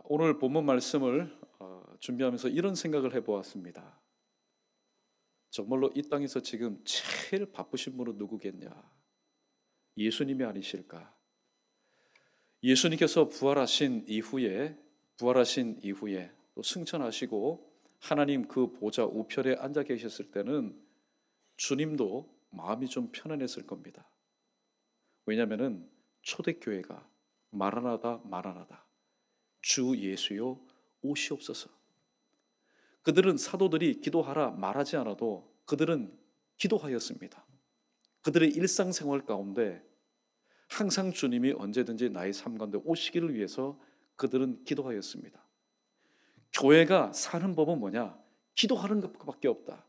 오늘 본문 말씀을 준비하면서 이런 생각을 해보았습니다. 정말로 이 땅에서 지금 제일 바쁘신 분은 누구겠냐? 예수님이 아니실까? 예수님께서 부활하신 이후에 또 승천하시고 하나님 그 보좌 우편에 앉아 계셨을 때는 주님도 마음이 좀 편안했을 겁니다. 왜냐하면 초대교회가 마라나다 마라나다 주 예수여 오시옵소서. 그들은 사도들이 기도하라 말하지 않아도 그들은 기도하였습니다. 그들의 일상생활 가운데 항상 주님이 언제든지 나의 삶 가운데 오시기를 위해서 그들은 기도하였습니다. 교회가 사는 법은 뭐냐? 기도하는 것밖에 없다.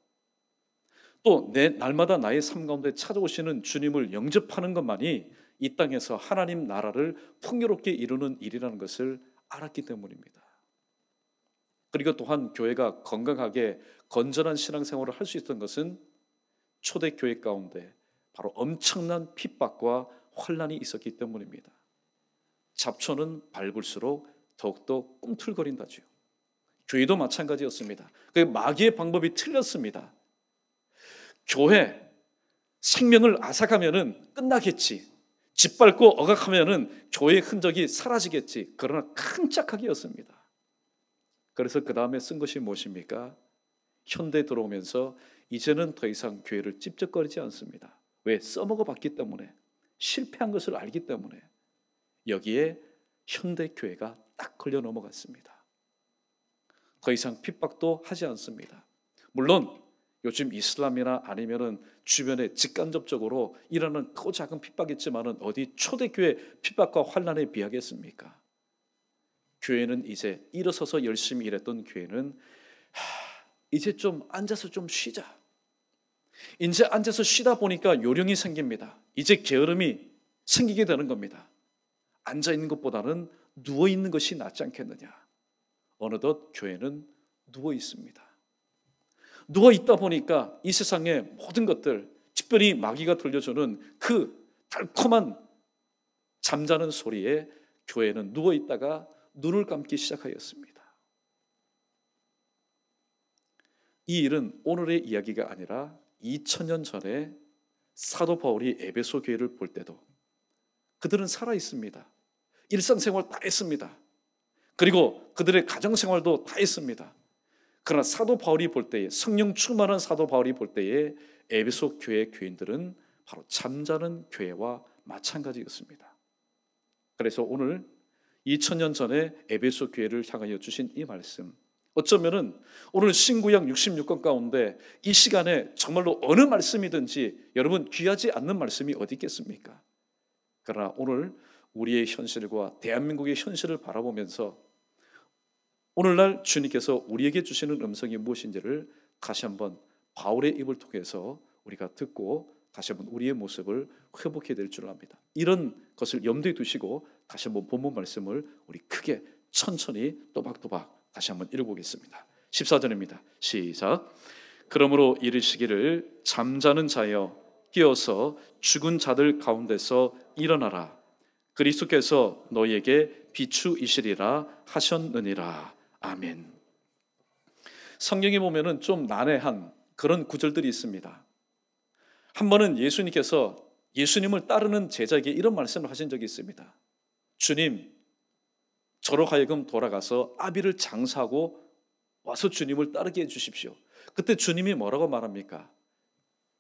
또 내 날마다 나의 삶 가운데 찾아오시는 주님을 영접하는 것만이 이 땅에서 하나님 나라를 풍요롭게 이루는 일이라는 것을 알았기 때문입니다. 그리고 또한 교회가 건강하게 건전한 신앙생활을 할 수 있었던 것은 초대교회 가운데 바로 엄청난 핍박과 환난이 있었기 때문입니다. 잡초는 밟을수록 더욱더 꿈틀거린다지요. 교회도 마찬가지였습니다. 그 마귀의 방법이 틀렸습니다. 교회 생명을 앗아가면은 끝나겠지. 짓밟고 억압하면은 교회의 흔적이 사라지겠지. 그러나 큰 착각이었습니다. 그래서 그 다음에 쓴 것이 무엇입니까? 현대에 들어오면서 이제는 더 이상 교회를 찝쩍거리지 않습니다. 왜? 써먹어 봤기 때문에, 실패한 것을 알기 때문에 여기에 현대교회가 딱 걸려 넘어갔습니다. 더 이상 핍박도 하지 않습니다. 물론 요즘 이슬람이나 아니면은 주변에 직간접적으로 일어나는 크고 작은 핍박이 있지만은 어디 초대교회 핍박과 환난에 비하겠습니까? 교회는 이제 일어서서 열심히 일했던 교회는 이제 좀 앉아서 좀 쉬자. 이제 앉아서 쉬다 보니까 요령이 생깁니다. 이제 게으름이 생기게 되는 겁니다. 앉아있는 것보다는 누워있는 것이 낫지 않겠느냐. 어느덧 교회는 누워있습니다. 누워있다 보니까 이 세상의 모든 것들, 특별히 마귀가 들려주는 그 달콤한 잠자는 소리에 교회는 누워있다가 눈을 감기 시작하였습니다. 이 일은 오늘의 이야기가 아니라 2000년 전에 사도 바울이 에베소 교회를 볼 때도 그들은 살아 있습니다. 일상생활 다 했습니다. 그리고 그들의 가정생활도 다 했습니다. 그러나 사도 바울이 볼 때에, 성령 충만한 사도 바울이 볼 때에 에베소 교회 교인들은 바로 잠자는 교회와 마찬가지였습니다. 그래서 오늘 2000년 전에 에베소 교회를 향하여 주신 이 말씀, 어쩌면은 오늘 신구약 66권 가운데 이 시간에 정말로 어느 말씀이든지 여러분 귀하지 않는 말씀이 어디 있겠습니까? 그러나 오늘 우리의 현실과 대한민국의 현실을 바라보면서 오늘날 주님께서 우리에게 주시는 음성이 무엇인지를 다시 한번 바울의 입을 통해서 우리가 듣고 다시 한번 우리의 모습을 회복해야 될 줄 압니다. 이런 것을 염두에 두시고 다시 한번 본문 말씀을 우리 크게 천천히 또박또박 다시 한번 읽어보겠습니다. 14절입니다. 시작. 그러므로 이르시기를 잠자는 자여 깨어서 죽은 자들 가운데서 일어나라. 그리스도께서 너희에게 비추이시리라 하셨느니라. 아멘. 성경에 보면은 좀 난해한 그런 구절들이 있습니다. 한 번은 예수님께서 예수님을 따르는 제자에게 이런 말씀을 하신 적이 있습니다. 주님, 저로 하여금 돌아가서 아비를 장사하고 와서 주님을 따르게 해주십시오. 그때 주님이 뭐라고 말합니까?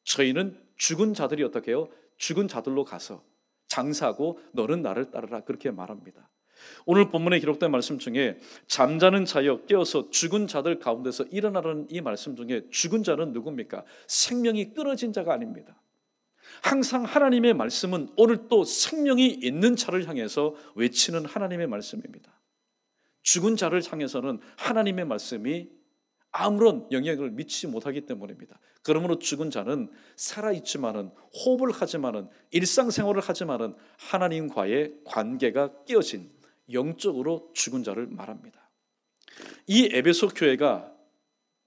저희는 죽은 자들이 어떻게 해요? 죽은 자들로 가서 장사하고 너는 나를 따르라, 그렇게 말합니다. 오늘 본문에 기록된 말씀 중에 잠자는 자여 깨어서 죽은 자들 가운데서 일어나라는 이 말씀 중에 죽은 자는 누굽니까? 생명이 끊어진 자가 아닙니다. 항상 하나님의 말씀은 오늘 또 생명이 있는 자를 향해서 외치는 하나님의 말씀입니다. 죽은 자를 향해서는 하나님의 말씀이 아무런 영향을 미치지 못하기 때문입니다. 그러므로 죽은 자는 살아있지만은, 호흡을 하지만은, 일상생활을 하지만은 하나님과의 관계가 깨어진 영적으로 죽은 자를 말합니다. 이 에베소 교회가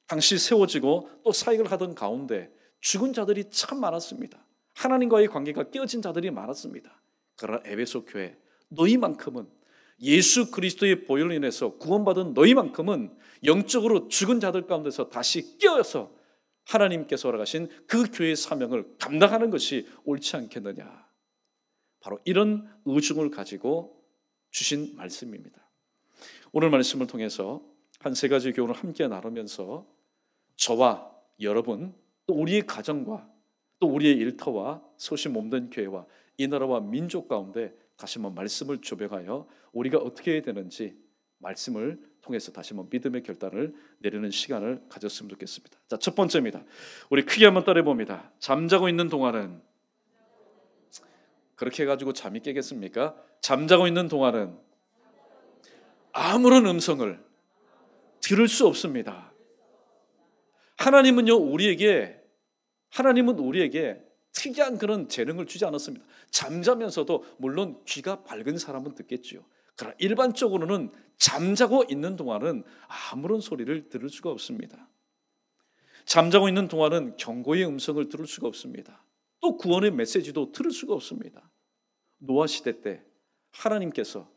당시 세워지고 또 사역을 하던 가운데 죽은 자들이 참 많았습니다. 하나님과의 관계가 깨어진 자들이 많았습니다. 그러나 에베소 교회, 너희만큼은 예수 그리스도의 보혈로 인해서 구원받은 너희만큼은 영적으로 죽은 자들 가운데서 다시 깨어서 하나님께서 허락하신 그 교회의 사명을 감당하는 것이 옳지 않겠느냐. 바로 이런 의중을 가지고 주신 말씀입니다. 오늘 말씀을 통해서 한 세 가지 교훈을 함께 나누면서 저와 여러분, 또 우리의 가정과 또 우리의 일터와 소신 몸된 교회와 이 나라와 민족 가운데 다시 한번 말씀을 조명하여 우리가 어떻게 해야 되는지 말씀을 통해서 다시 한번 믿음의 결단을 내리는 시간을 가졌으면 좋겠습니다. 자, 첫 번째입니다. 우리 크게 한번 따라해 봅니다. 잠자고 있는 동안은, 그렇게 해가지고 잠이 깨겠습니까? 잠자고 있는 동안은 아무런 음성을 들을 수 없습니다. 하나님은 우리에게 특이한 그런 재능을 주지 않았습니다. 잠자면서도 물론 귀가 밝은 사람은 듣겠지요. 그러나 일반적으로는 잠자고 있는 동안은 아무런 소리를 들을 수가 없습니다. 잠자고 있는 동안은 경고의 음성을 들을 수가 없습니다. 또 구원의 메시지도 들을 수가 없습니다. 노아 시대 때 하나님께서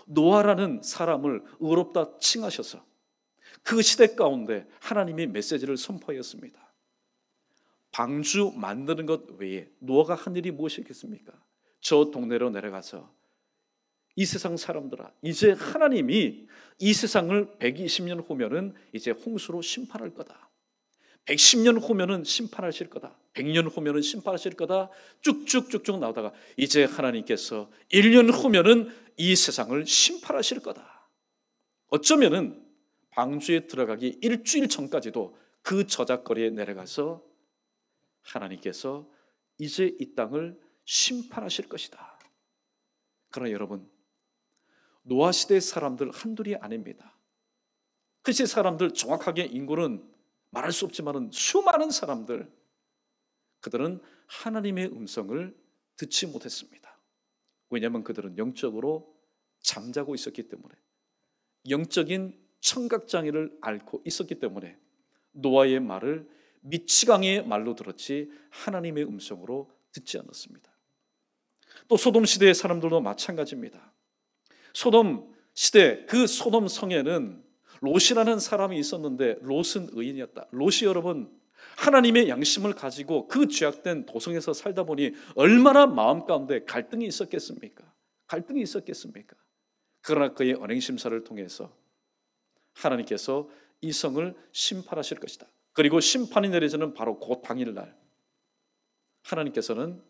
노아라는 사람을 의롭다 칭하셔서 그 시대 가운데 하나님의 메시지를 선포하였습니다. 방주 만드는 것 외에 노아가 한 일이 무엇이겠습니까? 저 동네로 내려가서 이 세상 사람들아, 이제 하나님이 이 세상을 120년 후면은 이제 홍수로 심판할 거다. 110년 후면은 심판하실 거다. 100년 후면은 심판하실 거다. 쭉쭉쭉쭉 나오다가 이제 하나님께서 1년 후면은 이 세상을 심판하실 거다. 어쩌면은 방주에 들어가기 일주일 전까지도 그 저작거리에 내려가서 하나님께서 이제 이 땅을 심판하실 것이다. 그러나 여러분, 노아 시대의 사람들 한둘이 아닙니다. 그 시대 사람들 정확하게 인구는 말할 수 없지만 수많은 사람들, 그들은 하나님의 음성을 듣지 못했습니다. 왜냐하면 그들은 영적으로 잠자고 있었기 때문에, 영적인 청각장애를 앓고 있었기 때문에 노아의 말을 미치광이의 말로 들었지 하나님의 음성으로 듣지 않았습니다. 또 소돔 시대의 사람들도 마찬가지입니다. 소돔 시대, 그 소돔 성에는 롯이라는 사람이 있었는데 롯은 의인이었다. 롯이 여러분 하나님의 양심을 가지고 그 죄악된 도성에서 살다 보니 얼마나 마음 가운데 갈등이 있었겠습니까? 갈등이 있었겠습니까? 그러나 그의 언행심사를 통해서 하나님께서 이 성을 심판하실 것이다. 그리고 심판이 내려지는 바로 그 당일날 하나님께서는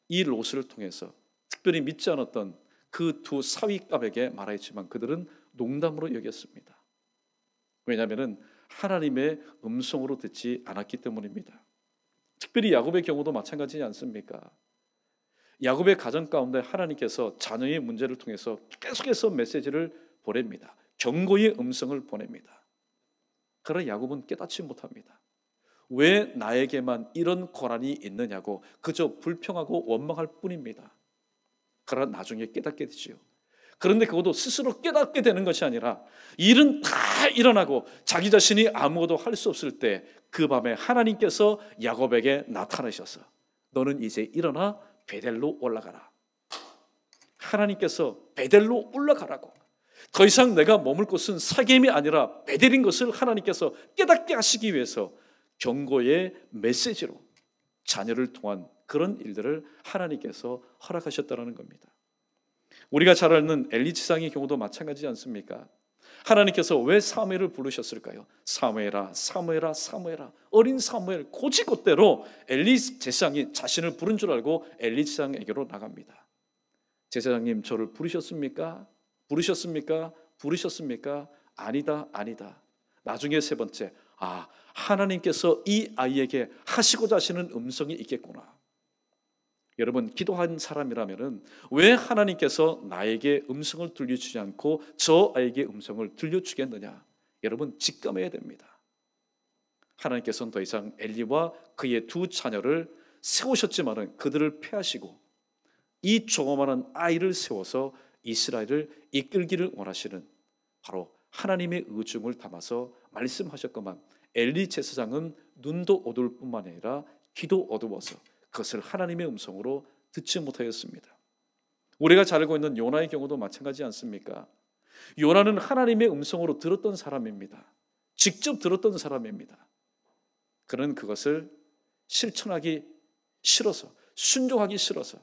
이 롯을 통해서 특별히 믿지 않았던 그 두 사위감에게 말하였지만 그들은 농담으로 여겼습니다. 왜냐하면 하나님의 음성으로 듣지 않았기 때문입니다. 특별히 야곱의 경우도 마찬가지지 않습니까? 야곱의 가정 가운데 하나님께서 자녀의 문제를 통해서 계속해서 메시지를 보냅니다. 경고의 음성을 보냅니다. 그러나 야곱은 깨닫지 못합니다. 왜 나에게만 이런 고난이 있느냐고 그저 불평하고 원망할 뿐입니다. 그러나 나중에 깨닫게 되지요. 그런데 그것도 스스로 깨닫게 되는 것이 아니라 일은 다 일어나고 자기 자신이 아무것도 할 수 없을 때 그 밤에 하나님께서 야곱에게 나타나셔서 너는 이제 일어나 베델로 올라가라. 하나님께서 베델로 올라가라고. 더 이상 내가 머물 곳은 사겜이 아니라 베델인 것을 하나님께서 깨닫게 하시기 위해서 경고의 메시지로 자녀를 통한 그런 일들을 하나님께서 허락하셨다는 겁니다. 우리가 잘 아는 엘리 제사장의 경우도 마찬가지지 않습니까? 하나님께서 왜 사무엘을 부르셨을까요? 사무엘아, 사무엘아, 사무엘아. 어린 사무엘 고지곳대로 엘리 제사장이 자신을 부른 줄 알고 엘리 제사장에게로 나갑니다. 제사장님 저를 부르셨습니까? 부르셨습니까? 부르셨습니까? 아니다, 아니다. 나중에 세 번째, 하나님께서 이 아이에게 하시고자 하시는 음성이 있겠구나. 여러분, 기도한 사람이라면 왜 하나님께서 나에게 음성을 들려주지 않고 저 아이에게 음성을 들려주겠느냐? 여러분, 직감해야 됩니다. 하나님께서는 더 이상 엘리와 그의 두 자녀를 세우셨지만 그들을 패하시고 이 조그마한 아이를 세워서 이스라엘을 이끌기를 원하시는 바로 하나님의 의중을 담아서 말씀하셨건만 엘리 제사장은 눈도 어두울 뿐만 아니라 귀도 어두워서 그것을 하나님의 음성으로 듣지 못하였습니다. 우리가 잘 알고 있는 요나의 경우도 마찬가지 않습니까? 요나는 하나님의 음성으로 들었던 사람입니다. 직접 들었던 사람입니다. 그는 그것을 실천하기 싫어서, 순종하기 싫어서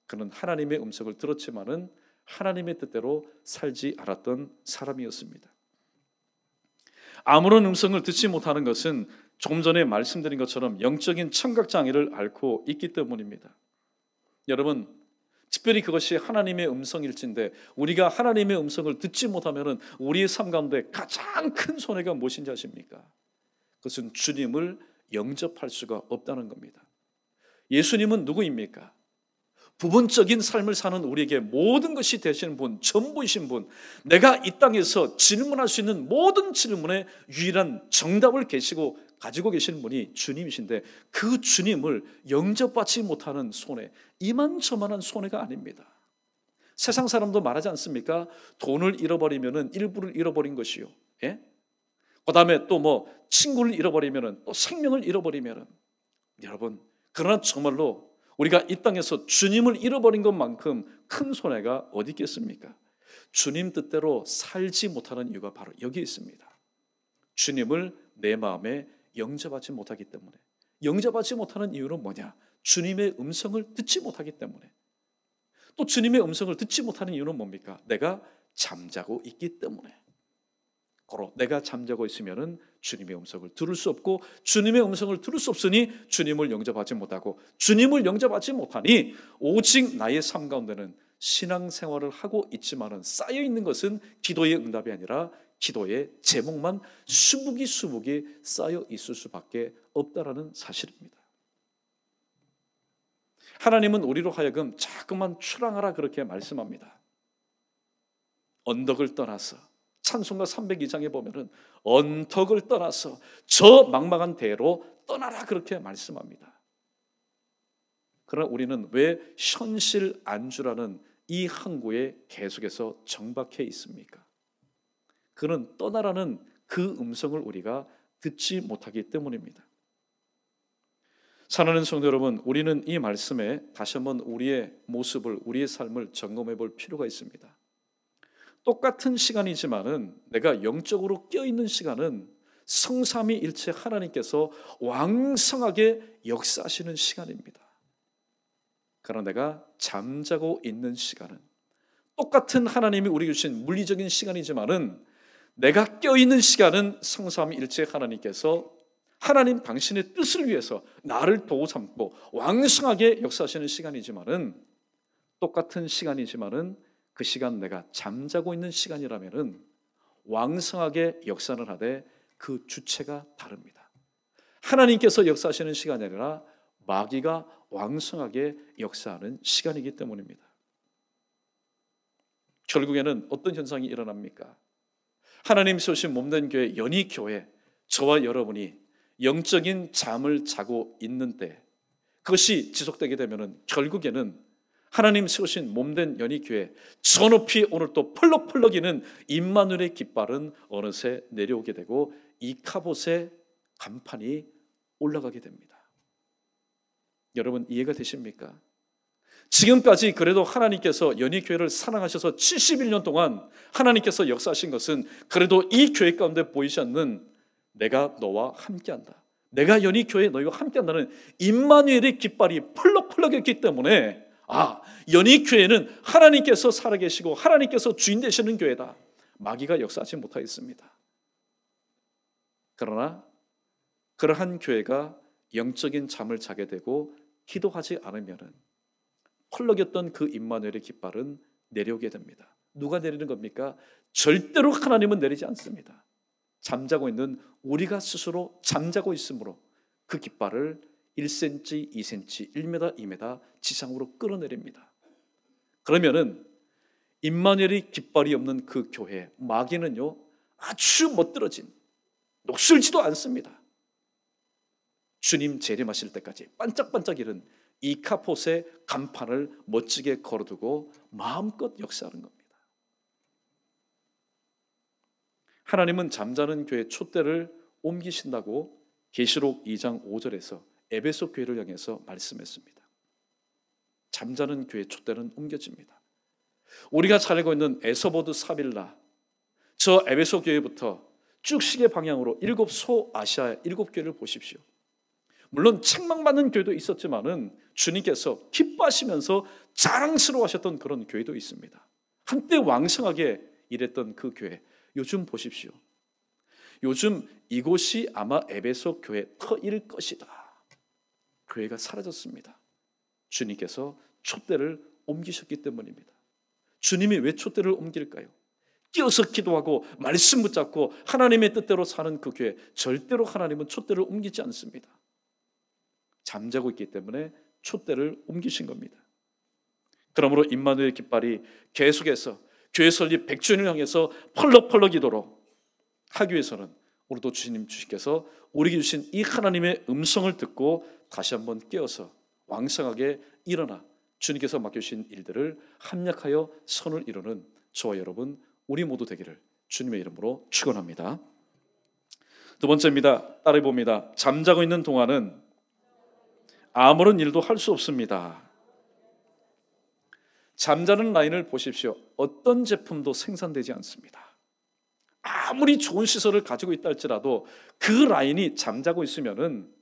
그는 하나님의 음성을 들었지만은 하나님의 뜻대로 살지 않았던 사람이었습니다. 아무런 음성을 듣지 못하는 것은 조금 전에 말씀드린 것처럼 영적인 청각장애를 앓고 있기 때문입니다. 여러분, 특별히 그것이 하나님의 음성일진데 우리가 하나님의 음성을 듣지 못하면 우리의 삶 가운데 가장 큰 손해가 무엇인지 아십니까? 그것은 주님을 영접할 수가 없다는 겁니다. 예수님은 누구입니까? 부분적인 삶을 사는 우리에게 모든 것이 되시는 분, 전부이신 분, 내가 이 땅에서 질문할 수 있는 모든 질문에 유일한 정답을 가지고 계시는 분이 주님이신데 그 주님을 영접받지 못하는 손해, 이만저만한 손해가 아닙니다. 세상 사람도 말하지 않습니까? 돈을 잃어버리면 일부를 잃어버린 것이요. 예? 그 다음에 또 친구를 잃어버리면 또 생명을 잃어버리면 여러분, 그러나 정말로 우리가 이 땅에서 주님을 잃어버린 것만큼 큰 손해가 어디 있겠습니까? 주님 뜻대로 살지 못하는 이유가 바로 여기 있습니다. 주님을 내 마음에 영접하지 못하기 때문에. 영접하지 못하는 이유는 뭐냐? 주님의 음성을 듣지 못하기 때문에. 또 주님의 음성을 듣지 못하는 이유는 뭡니까? 내가 잠자고 있기 때문에. 고로 내가 잠자고 있으면은 주님의 음성을 들을 수 없고 주님의 음성을 들을 수 없으니 주님을 영접하지 못하고 주님을 영접하지 못하니 오직 나의 삶 가운데는 신앙생활을 하고 있지만은 쌓여 있는 것은 기도의 응답이 아니라 기도의 제목만 수북이 쌓여 있을 수밖에 없다라는 사실입니다. 하나님은 우리로 하여금 자꾸만 출항하라 그렇게 말씀합니다. 언덕을 떠나서 찬송가 302장에 보면은 언덕을 떠나서 저 망망한 대로 떠나라 그렇게 말씀합니다. 그러나 우리는 왜 현실 안주라는 이 항구에 계속해서 정박해 있습니까? 그는 떠나라는 그 음성을 우리가 듣지 못하기 때문입니다. 사랑하는 성도 여러분, 우리는 이 말씀에 다시 한번 우리의 모습을, 우리의 삶을 점검해 볼 필요가 있습니다. 똑같은 시간이지만은 내가 영적으로 껴있는 시간은 성삼위일체 하나님께서 왕성하게 역사하시는 시간입니다. 그러나 내가 잠자고 있는 시간은 똑같은 하나님이 우리에게 주신 물리적인 시간이지만은 내가 껴있는 시간은 성삼위일체 하나님께서 하나님 당신의 뜻을 위해서 나를 도우 삼고 왕성하게 역사하시는 시간이지만은 똑같은 시간이지만은 그 시간 내가 잠자고 있는 시간이라면은 왕성하게 역사를 하되 그 주체가 다릅니다. 하나님께서 역사하시는 시간이 아니라 마귀가 왕성하게 역사하는 시간이기 때문입니다. 결국에는 어떤 현상이 일어납니까? 하나님 세우신 몸된 교회, 연희교회, 저와 여러분이 영적인 잠을 자고 있는 때 그것이 지속되게 되면은 결국에는 하나님 세우신 몸된 연희교회 저 높이 오늘 또 펄럭펄럭이는 임마누엘의 깃발은 어느새 내려오게 되고 이카봇의 간판이 올라가게 됩니다. 여러분 이해가 되십니까? 지금까지 그래도 하나님께서 연희교회를 사랑하셔서 71년 동안 하나님께서 역사하신 것은 그래도 이 교회 가운데 보이지 않는 내가 너와 함께한다, 내가 연희교회 너희와 함께한다는 임마누엘의 깃발이 펄럭펄럭했기 때문에 연희교회는 하나님께서 살아계시고 하나님께서 주인 되시는 교회다. 마귀가 역사하지 못하였습니다. 그러나 그러한 교회가 영적인 잠을 자게 되고 기도하지 않으면 펄럭였던 그 임마누엘의 깃발은 내려오게 됩니다. 누가 내리는 겁니까? 절대로 하나님은 내리지 않습니다. 잠자고 있는 우리가 스스로 잠자고 있으므로 그 깃발을 1cm, 2cm, 1m, 2m 지상으로 끌어내립니다. 그러면은 임마누엘의 깃발이 없는 그 교회, 마귀는요 아주 멋들어진, 녹슬지도 않습니다. 주님 재림하실 때까지 반짝반짝 이른 이카봇의 간판을 멋지게 걸어두고 마음껏 역사하는 겁니다. 하나님은 잠자는 교회 촛대를 옮기신다고 계시록 2장 5절에서 에베소 교회를 향해서 말씀했습니다. 잠자는 교회 촛대는 옮겨집니다. 우리가 잘 알고 있는 에서보드 사빌라, 저 에베소 교회부터 쭉 시계 방향으로 7소아시아의 7교회를 보십시오. 물론 책망받는 교회도 있었지만은 주님께서 기뻐하시면서 자랑스러워하셨던 그런 교회도 있습니다. 한때 왕성하게 일했던 그 교회, 요즘 보십시오. 요즘 이곳이 아마 에베소 교회 터일 것이다. 교회가 사라졌습니다. 주님께서 촛대를 옮기셨기 때문입니다. 주님이 왜 촛대를 옮길까요? 끼어서 기도하고 말씀 붙잡고 하나님의 뜻대로 사는 그 교회, 절대로 하나님은 촛대를 옮기지 않습니다. 잠자고 있기 때문에 촛대를 옮기신 겁니다. 그러므로 임마누엘 깃발이 계속해서 교회 설립 100주년을 향해서 펄럭펄럭이도록 하기 위해서는 오늘도 주님께서 우리에게 주신 이 하나님의 음성을 듣고 다시 한번 깨어서 왕성하게 일어나 주님께서 맡겨주신 일들을 합력하여 선을 이루는 저와 여러분 우리 모두 되기를 주님의 이름으로 축원합니다. 두 번째입니다. 따라해 봅니다. 잠자고 있는 동안은 아무런 일도 할 수 없습니다. 잠자는 라인을 보십시오. 어떤 제품도 생산되지 않습니다. 아무리 좋은 시설을 가지고 있다 할지라도 그 라인이 잠자고 있으면은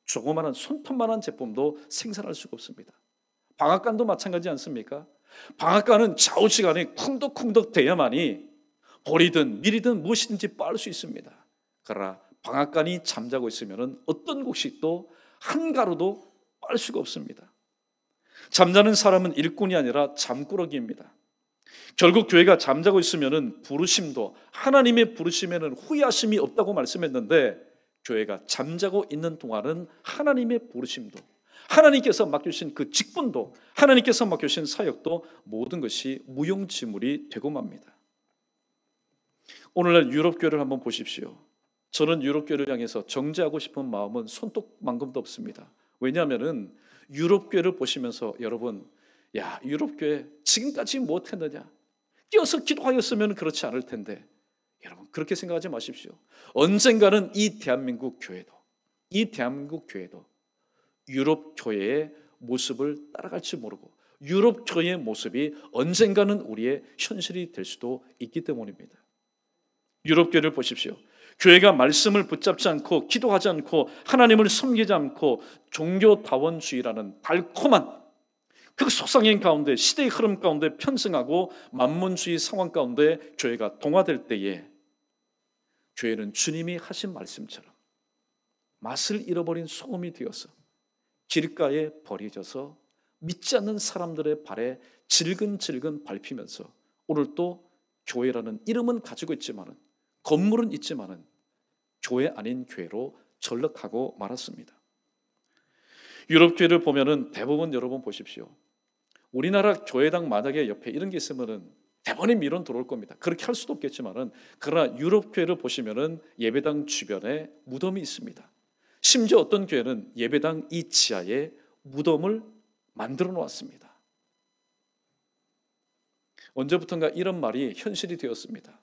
조그마한 손톱만한 제품도 생산할 수가 없습니다. 방앗간도 마찬가지 않습니까? 방앗간은 좌우지간에 쿵덕쿵덕 돼야만이 보리든 밀이든 무엇이든지 빻을 수 있습니다. 그러나 방앗간이 잠자고 있으면은 어떤 곡식도 한 가루도 빻을 수가 없습니다. 잠자는 사람은 일꾼이 아니라 잠꾸러기입니다. 결국 교회가 잠자고 있으면은 부르심도 하나님의 부르심에는 후회하심이 없다고 말씀했는데 교회가 잠자고 있는 동안은 하나님의 부르심도 하나님께서 맡겨주신 그 직분도 하나님께서 맡겨주신 사역도 모든 것이 무용지물이 되고 맙니다. 오늘날 유럽교회를 한번 보십시오. 저는 유럽교회를 향해서 정죄하고 싶은 마음은 손톱만큼도 없습니다. 왜냐하면 유럽교회를 보시면서 여러분, 야, 유럽교회 지금까지 못했느냐? 끼어서 기도하였으면 그렇지 않을 텐데 여러분 그렇게 생각하지 마십시오. 언젠가는 이 대한민국 교회도 유럽 교회의 모습을 따라갈지 모르고 유럽 교회의 모습이 언젠가는 우리의 현실이 될 수도 있기 때문입니다. 유럽 교회를 보십시오. 교회가 말씀을 붙잡지 않고 기도하지 않고 하나님을 섬기지 않고 종교다원주의라는 달콤한 그 속성인 가운데 시대의 흐름 가운데 편승하고 만문주의 상황 가운데 교회가 동화될 때에 교회는 주님이 하신 말씀처럼 맛을 잃어버린 소금이 되어서 길가에 버려져서 믿지 않는 사람들의 발에 질근질근 밟히면서 오늘 또 교회라는 이름은 가지고 있지만은 건물은 있지만은 교회 아닌 교회로 전락하고 말았습니다. 유럽 교회를 보면은 대부분 여러분 보십시오. 우리나라 교회당 마당에 옆에 이런 게 있으면은 대번에 미론 들어올 겁니다. 그렇게 할 수도 없겠지만은 그러나 유럽 교회를 보시면은 예배당 주변에 무덤이 있습니다. 심지어 어떤 교회는 예배당 이 지하에 무덤을 만들어 놓았습니다. 언제부턴가 이런 말이 현실이 되었습니다.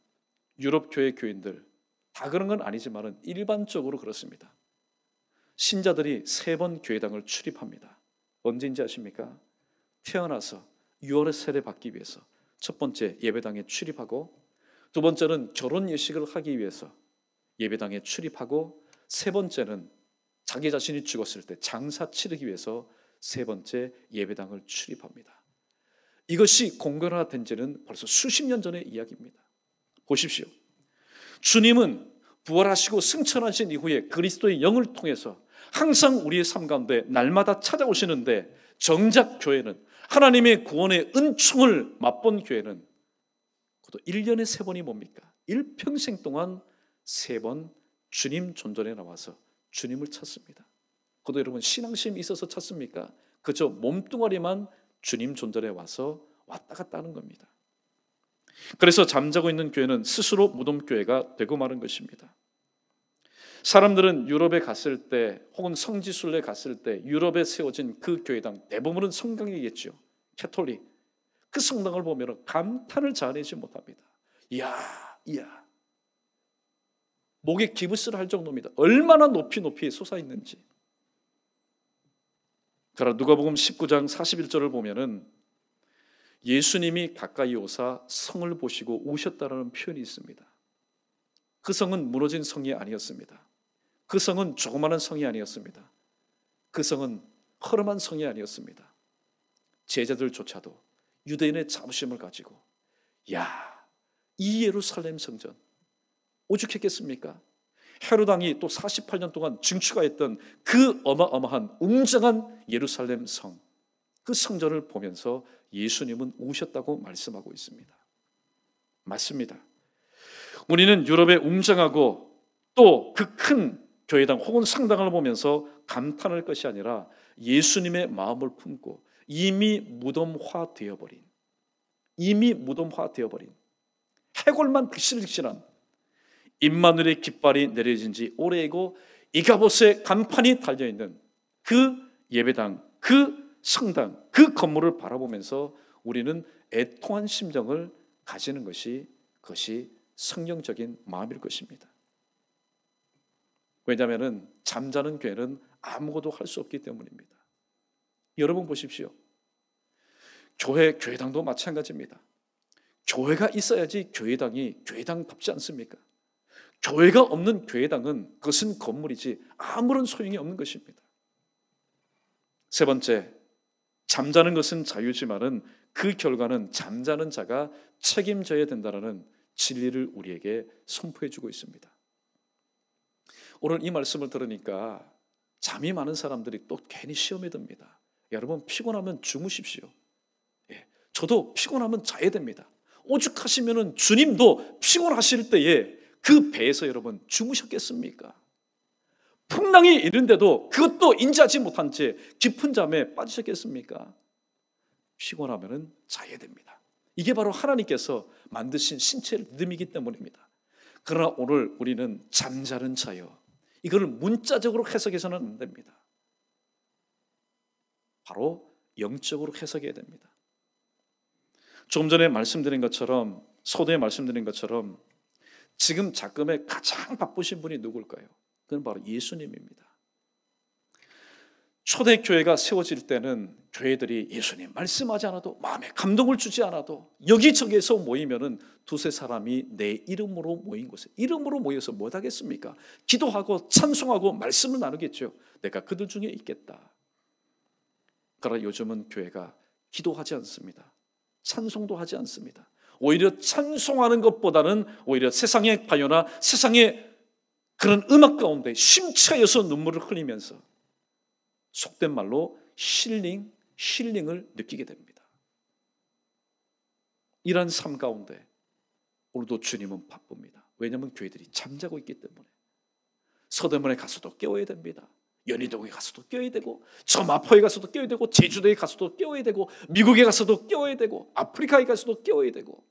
유럽 교회 교인들 다 그런 건 아니지만은 일반적으로 그렇습니다. 신자들이 3번 교회당을 출입합니다. 언제인지 아십니까? 태어나서 6월의 세례 받기 위해서 첫 번째 예배당에 출입하고 두 번째는 결혼 예식을 하기 위해서 예배당에 출입하고 세 번째는 자기 자신이 죽었을 때 장사 치르기 위해서 세 번째 예배당을 출입합니다. 이것이 공개화된 지는 벌써 수십 년 전의 이야기입니다. 보십시오. 주님은 부활하시고 승천하신 이후에 그리스도의 영을 통해서 항상 우리의 삶 가운데 날마다 찾아오시는데 정작 교회는 하나님의 구원의 은총을 맛본 교회는 그것도 1년에 3번이 뭡니까? 일평생 동안 3번 주님 존전에 나와서 주님을 찾습니다. 그것도 여러분 신앙심이 있어서 찾습니까? 그저 몸뚱아리만 주님 존전에 와서 왔다 갔다 하는 겁니다. 그래서 잠자고 있는 교회는 스스로 무덤교회가 되고 마는 것입니다. 사람들은 유럽에 갔을 때 혹은 성지순례 갔을 때 유럽에 세워진 그 교회당 대부분은 성당이겠죠. 캐톨릭. 그 성당을 보면 감탄을 자아내지 못합니다. 이야. 목에 기부스를 할 정도입니다. 얼마나 높이 솟아있는지. 그러나 누가복음 19장 41절을 보면은 예수님이 가까이 오사 성을 보시고 우셨다라는 표현이 있습니다. 그 성은 무너진 성이 아니었습니다. 그 성은 조그마한 성이 아니었습니다. 그 성은 허름한 성이 아니었습니다. 제자들조차도 유대인의 자부심을 가지고 이 예루살렘 성전 오죽했겠습니까? 헤롯 왕이 또 48년 동안 증축하였던 그 어마어마한 웅장한 예루살렘 성, 그 성전을 보면서 예수님은 우셨다고 말씀하고 있습니다. 맞습니다. 우리는 유럽의 웅장하고 또 그 큰 교회당 혹은 성당을 보면서 감탄할 것이 아니라 예수님의 마음을 품고 이미 무덤화되어버린 해골만 득실득실한 임마누엘의 깃발이 내려진 지 오래이고 이가봇의 간판이 달려있는 그 예배당, 그 성당, 그 건물을 바라보면서 우리는 애통한 심정을 가지는 것이 그것이 성령적인 마음일 것입니다. 왜냐하면 잠자는 교회는 아무것도 할 수 없기 때문입니다. 여러분 보십시오. 교회당도 마찬가지입니다. 교회가 있어야지 교회당이 교회당답지 않습니까? 교회가 없는 교회당은 그것은 건물이지 아무런 소용이 없는 것입니다. 세 번째, 잠자는 것은 자유지만은 그 결과는 잠자는 자가 책임져야 된다는 진리를 우리에게 선포해 주고 있습니다. 오늘 이 말씀을 들으니까 잠이 많은 사람들이 또 괜히 시험에 듭니다. 여러분 피곤하면 주무십시오. 저도 피곤하면 자야 됩니다. 오죽하시면 주님도 피곤하실 때에 그 배에서 여러분 주무셨겠습니까? 풍랑이 이른데도 그것도 인지하지 못한 채 깊은 잠에 빠지셨겠습니까? 피곤하면 자야 됩니다. 이게 바로 하나님께서 만드신 신체의 리듬이기 때문입니다. 그러나 오늘 우리는 잠자는 자요, 이걸 문자적으로 해석해서는 안 됩니다. 바로 영적으로 해석해야 됩니다. 조금 전에 말씀드린 것처럼, 서두에 말씀드린 것처럼 지금 작금에 가장 바쁘신 분이 누굴까요? 그건 바로 예수님입니다. 초대교회가 세워질 때는 교회들이 예수님 말씀하지 않아도, 마음에 감동을 주지 않아도 여기저기에서 모이면은 두세 사람이 내 이름으로 모인 곳에, 이름으로 모여서 뭐 하겠습니까? 기도하고 찬송하고 말씀을 나누겠죠. 내가 그들 중에 있겠다. 그러나 요즘은 교회가 기도하지 않습니다. 찬송도 하지 않습니다. 오히려 찬송하는 것보다는 오히려 세상의 가요나 세상의 그런 음악 가운데 심취하여서 눈물을 흘리면서 속된 말로 힐링을 느끼게 됩니다. 이런 삶 가운데 오늘도 주님은 바쁩니다. 왜냐하면 교회들이 잠자고 있기 때문에. 서대문에 가서도 깨워야 됩니다. 연희동에 가서도 깨워야 되고, 저 마포에 가서도 깨워야 되고, 제주도에 가서도 깨워야 되고, 미국에 가서도 깨워야 되고, 아프리카에 가서도 깨워야 되고.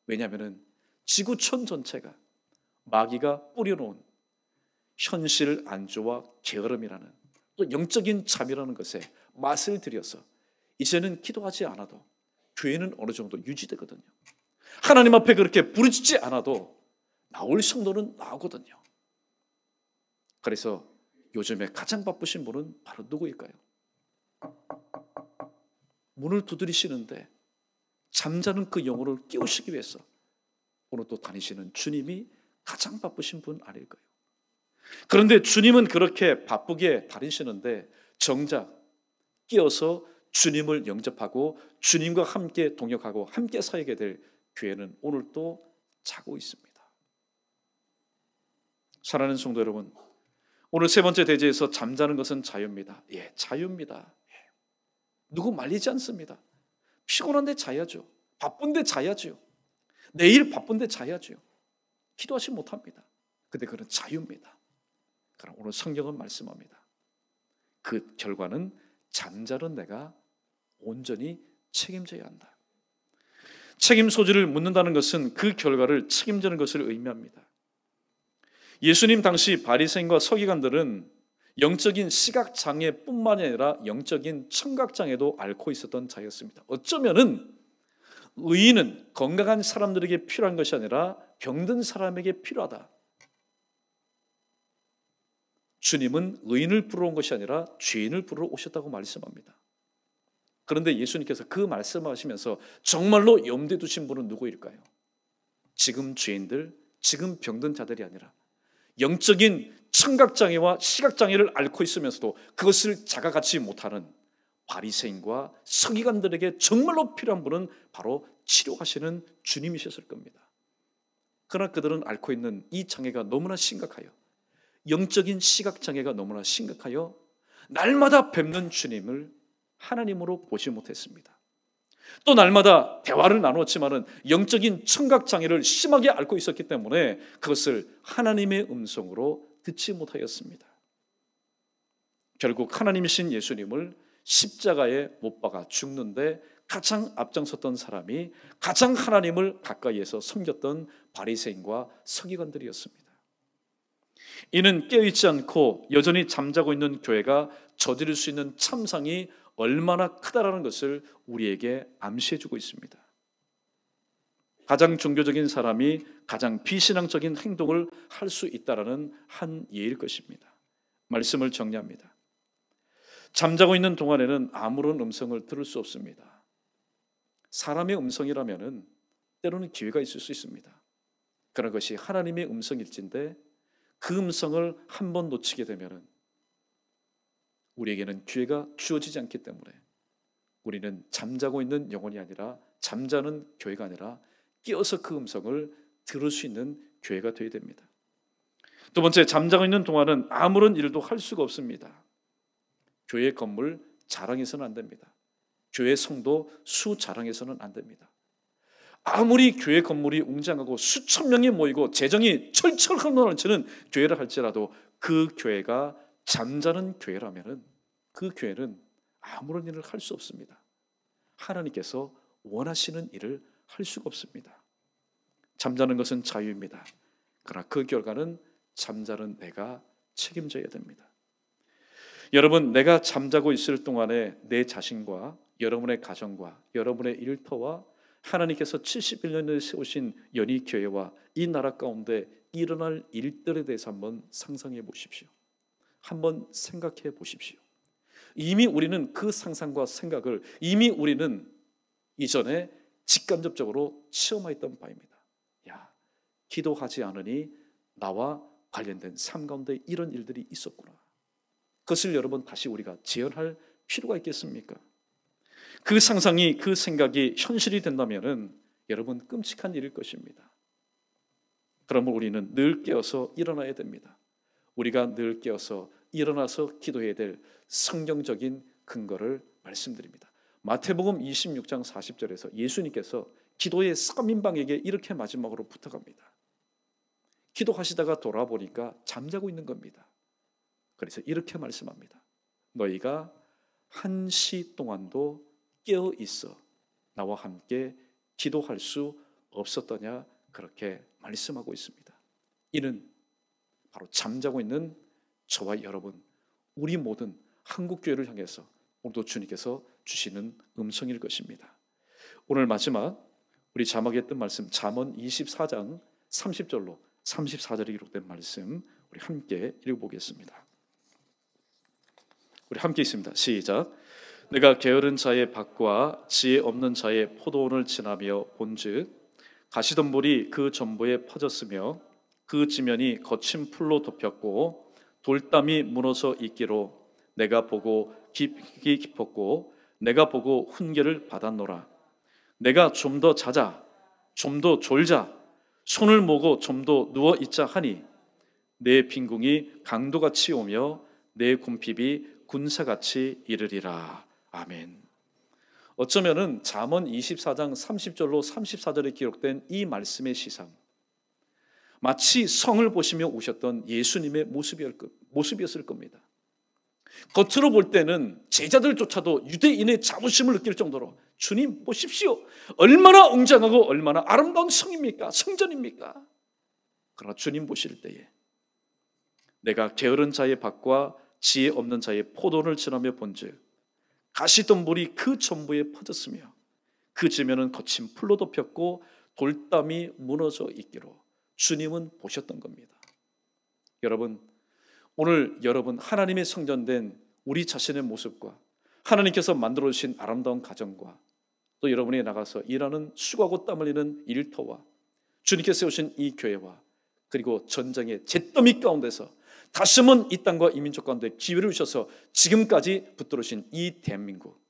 왜냐하면 지구촌 전체가 마귀가 뿌려놓은 현실 안주와 게으름이라는, 또 영적인 잠이라는 것에 맛을 들여서 이제는 기도하지 않아도 교회는 어느 정도 유지되거든요. 하나님 앞에 그렇게 부르짖지 않아도 나올 성도는 나오거든요. 그래서 요즘에 가장 바쁘신 분은 바로 누구일까요? 문을 두드리시는데 잠자는 그 영혼을 깨우시기 위해서 오늘 또 다니시는 주님이 가장 바쁘신 분 아닐까요? 그런데 주님은 그렇게 바쁘게 다니시는데 정작 깨어서 주님을 영접하고 주님과 함께 동역하고 함께 살게 될 교회는 오늘 또 자고 있습니다. 사랑하는 성도 여러분, 오늘 세 번째 대제에서 잠자는 것은 자유입니다. 자유입니다. 누구 말리지 않습니다. 피곤한데 자야죠. 바쁜데 자야죠. 내일 바쁜데 자야죠. 기도하지 못합니다. 근데 그건 자유입니다. 그럼 오늘 성경은 말씀합니다. 그 결과는 잠자는 내가 온전히 책임져야 한다. 책임 소지를 묻는다는 것은 그 결과를 책임지는 것을 의미합니다. 예수님 당시 바리새인과 서기관들은 영적인 시각장애뿐만 아니라 영적인 청각장애도 앓고 있었던 자였습니다. 어쩌면은 의인은 건강한 사람들에게 필요한 것이 아니라 병든 사람에게 필요하다. 주님은 의인을 부르러 온 것이 아니라 죄인을 부르러 오셨다고 말씀합니다. 그런데 예수님께서 그 말씀하시면서 정말로 염두에 두신 분은 누구일까요? 지금 죄인들, 지금 병든 자들이 아니라 영적인 청각장애와 시각장애를 앓고 있으면서도 그것을 자각하지 못하는 바리새인과 서기관들에게 정말로 필요한 분은 바로 치료하시는 주님이셨을 겁니다. 그러나 그들은 앓고 있는 이 장애가 너무나 심각하여, 영적인 시각장애가 너무나 심각하여 날마다 뵙는 주님을 하나님으로 보지 못했습니다. 또 날마다 대화를 나누었지만은 영적인 청각장애를 심하게 앓고 있었기 때문에 그것을 하나님의 음성으로 듣지 못하였습니다. 결국 하나님이신 예수님을 십자가에 못 박아 죽는데 가장 앞장섰던 사람이 가장 하나님을 가까이에서 섬겼던 바리새인과 서기관들이었습니다. 이는 깨어있지 않고 여전히 잠자고 있는 교회가 저지를 수 있는 참상이 얼마나 크다라는 것을 우리에게 암시해주고 있습니다. 가장 종교적인 사람이 가장 비신앙적인 행동을 할 수 있다라는 한 예일 것입니다. 말씀을 정리합니다. 잠자고 있는 동안에는 아무런 음성을 들을 수 없습니다. 사람의 음성이라면은 때로는 기회가 있을 수 있습니다. 그런 것이 하나님의 음성일진데 그 음성을 한번 놓치게 되면은 우리에게는 기회가 주어지지 않기 때문에 우리는 잠자고 있는 영혼이 아니라, 잠자는 교회가 아니라 깨어서 그 음성을 들을 수 있는 교회가 되어야 됩니다. 두 번째, 잠자고 있는 동안은 아무런 일도 할 수가 없습니다. 교회 건물 자랑해서는 안 됩니다. 교회 성도 수 자랑해서는 안 됩니다. 아무리 교회 건물이 웅장하고 수천 명이 모이고 재정이 철철 흘러넘치는 교회를 할지라도 그 교회가 잠자는 교회라면은 그 교회는 아무런 일을 할 수 없습니다. 하나님께서 원하시는 일을 할 수가 없습니다. 잠자는 것은 자유입니다. 그러나 그 결과는 잠자는 내가 책임져야 됩니다. 여러분, 내가 잠자고 있을 동안에 내 자신과 여러분의 가정과 여러분의 일터와 하나님께서 71년을 세우신 연희교회와 이 나라 가운데 일어날 일들에 대해서 한번 상상해 보십시오. 한번 생각해 보십시오. 이미 우리는 그 상상과 생각을 이미 우리는 이전에 직간접적으로 체험했던 바입니다. 야, 기도하지 않으니 나와 관련된 삶 가운데 이런 일들이 있었구나. 그것을 여러분 다시 우리가 재현할 필요가 있겠습니까? 그 상상이, 그 생각이 현실이 된다면은 여러분 끔찍한 일일 것입니다. 그러면 우리는 늘 깨어서 일어나야 됩니다. 우리가 늘 깨어서 일어나서 기도해야 될 성경적인 근거를 말씀드립니다. 마태복음 26장 40절에서 예수님께서 기도의 3인방에게 이렇게 마지막으로 부탁합니다. 기도하시다가 돌아보니까 잠자고 있는 겁니다. 그래서 이렇게 말씀합니다. 너희가 1시 동안도 깨어 있어 나와 함께 기도할 수 없었더냐, 그렇게 말씀하고 있습니다. 이는 바로 잠자고 있는 저와 여러분, 우리 모든 한국교회를 향해서 오늘도 주님께서 주시는 음성일 것입니다. 오늘 마지막 우리 자막에 뜬 말씀, 잠언 24장 30절로 34절에 기록된 말씀 우리 함께 읽어보겠습니다. 우리 함께 있습니다. 시작. 내가 게으른 자의 밭과 지혜 없는 자의 포도원을 지나며 본즉 가시덤불이 그 전부에 퍼졌으며 그 지면이 거친 풀로 덮였고 돌담이 무너져 있기로 내가 보고 깊이 깊었고 내가 보고 훈계를 받았노라. 내가 좀 더 자자, 좀 더 졸자, 손을 모고 좀 더 누워 있자 하니 내 빈궁이 강도같이 오며 내 궁핍이 군사같이 이르리라. 아멘. 어쩌면은 잠언 24장 30절로 34절에 기록된 이 말씀의 시상, 마치 성을 보시며 오셨던 예수님의 모습이었을 겁니다. 겉으로 볼 때는 제자들조차도 유대인의 자부심을 느낄 정도로 주님 보십시오, 얼마나 웅장하고 얼마나 아름다운 성입니까? 성전입니까? 그러나 주님 보실 때에 내가 게으른 자의 밭과 지혜 없는 자의 포도를 지나며 본즉 가시덤불이 그 전부에 퍼졌으며 그 지면은 거친 풀로 덮였고 돌담이 무너져 있기로 주님은 보셨던 겁니다. 여러분, 오늘 여러분 하나님의 성전된 우리 자신의 모습과 하나님께서 만들어 주신 아름다운 가정과 또 여러분이 나가서 일하는 수고하고 땀 흘리는 일터와 주님께서 세우신 이 교회와 그리고 전쟁의 잿더미 가운데서 다시 한번 이 땅과 이 민족 가운데 기회를 주셔서 지금까지 붙들으신 이 대한민국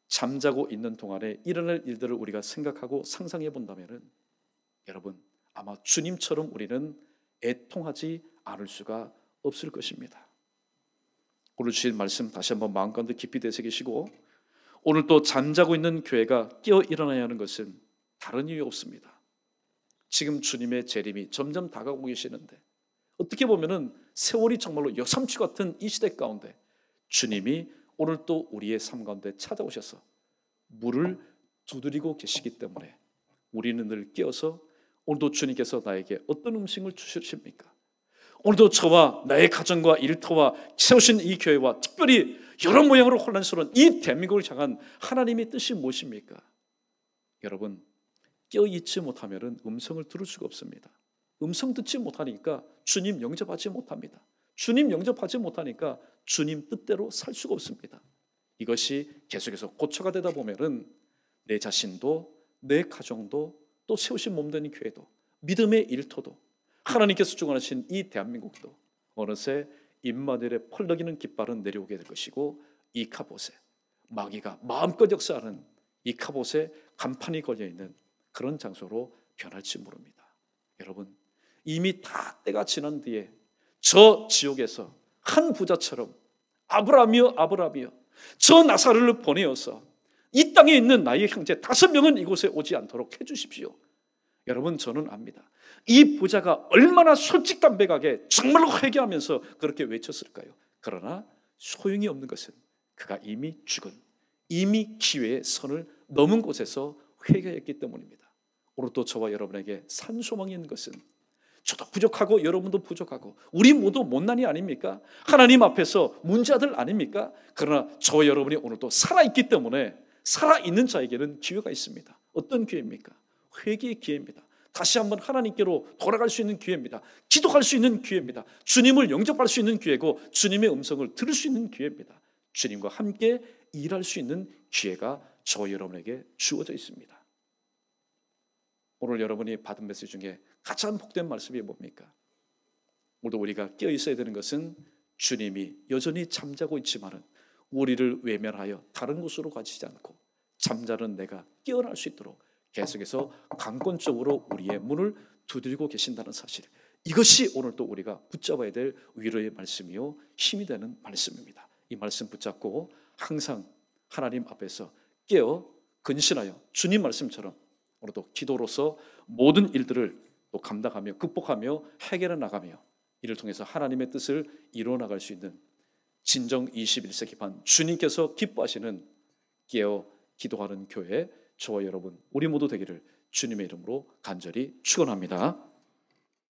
잠자고 있는 동안에 일어날 일들을 우리가 생각하고 상상해 본다면 여러분 아마 주님처럼 우리는 애통하지 않을 수가 없을 것입니다. 오늘 주신 말씀 다시 한번 마음 가운데 깊이 되새기시고 오늘 또 잠자고 있는 교회가 깨어 일어나야 하는 것은 다른 이유 없습니다. 지금 주님의 재림이 점점 다가오고 계시는데 어떻게 보면은 세월이 정말로 여삼치 같은 이 시대 가운데 주님이 오늘 또 우리의 삶 가운데 찾아오셔서 문을 두드리고 계시기 때문에 우리는 늘 깨어서 오늘도 주님께서 나에게 어떤 음식을 주십니까? 오늘도 저와 나의 가정과 일터와 세우신 이 교회와 특별히 여러 모양으로 혼란스러운 이 대한민국을 향한 하나님의 뜻이 무엇입니까? 여러분 깨어있지 못하면 음성을 들을 수가 없습니다. 음성 듣지 못하니까 주님 영접하지 못합니다. 주님 영접하지 못하니까 주님 뜻대로 살 수가 없습니다. 이것이 계속해서 고쳐가 되다 보면은 내 자신도 내 가정도 또 세우신 몸되는 교회도 믿음의 일터도 하나님께서 주관하신 이 대한민국도 어느새 임마누엘의 펄럭이는 깃발은 내려오게 될 것이고 이카봇에 마귀가 마음껏 역사하는 이카봇에 간판이 걸려있는 그런 장소로 변할지 모릅니다. 여러분 이미 다 때가 지난 뒤에 저 지옥에서 한 부자처럼 아브라함이여 저 나사로를 보내어서 이 땅에 있는 나의 형제 5명은 이곳에 오지 않도록 해주십시오. 여러분 저는 압니다. 이 부자가 얼마나 솔직담백하게 정말로 회개하면서 그렇게 외쳤을까요? 그러나 소용이 없는 것은 그가 이미 죽은 이미 기회의 선을 넘은 곳에서 회개했기 때문입니다. 오늘 또 저와 여러분에게 산소망이 있는 것은 저도 부족하고 여러분도 부족하고 우리 모두 못난이 아닙니까? 하나님 앞에서 문제아들 아닙니까? 그러나 저와 여러분이 오늘 또 살아있기 때문에 살아있는 자에게는 기회가 있습니다. 어떤 기회입니까? 회개의 기회입니다. 다시 한번 하나님께로 돌아갈 수 있는 기회입니다. 기도할 수 있는 기회입니다. 주님을 영접할 수 있는 기회고 주님의 음성을 들을 수 있는 기회입니다. 주님과 함께 일할 수 있는 기회가 저와 여러분에게 주어져 있습니다. 오늘 여러분이 받은 메시지 중에 가장 복된 말씀이 뭡니까? 오늘도 우리가 깨어 있어야 되는 것은 주님이 여전히 잠자고 있지만은 우리를 외면하여 다른 곳으로 가시지 않고 잠자는 내가 깨어날 수 있도록 계속해서 강권적으로 우리의 문을 두드리고 계신다는 사실, 이것이 오늘 또 우리가 붙잡아야 될 위로의 말씀이요 힘이 되는 말씀입니다. 이 말씀 붙잡고 항상 하나님 앞에서 깨어 근신하여 주님 말씀처럼 오늘도 기도로서 모든 일들을 또 감당하며 극복하며 해결해 나가며 이를 통해서 하나님의 뜻을 이루어 나갈 수 있는 진정 21세기판 주님께서 기뻐하시는 깨어 기도하는 교회 저와 여러분 우리 모두 되기를 주님의 이름으로 간절히 축원합니다.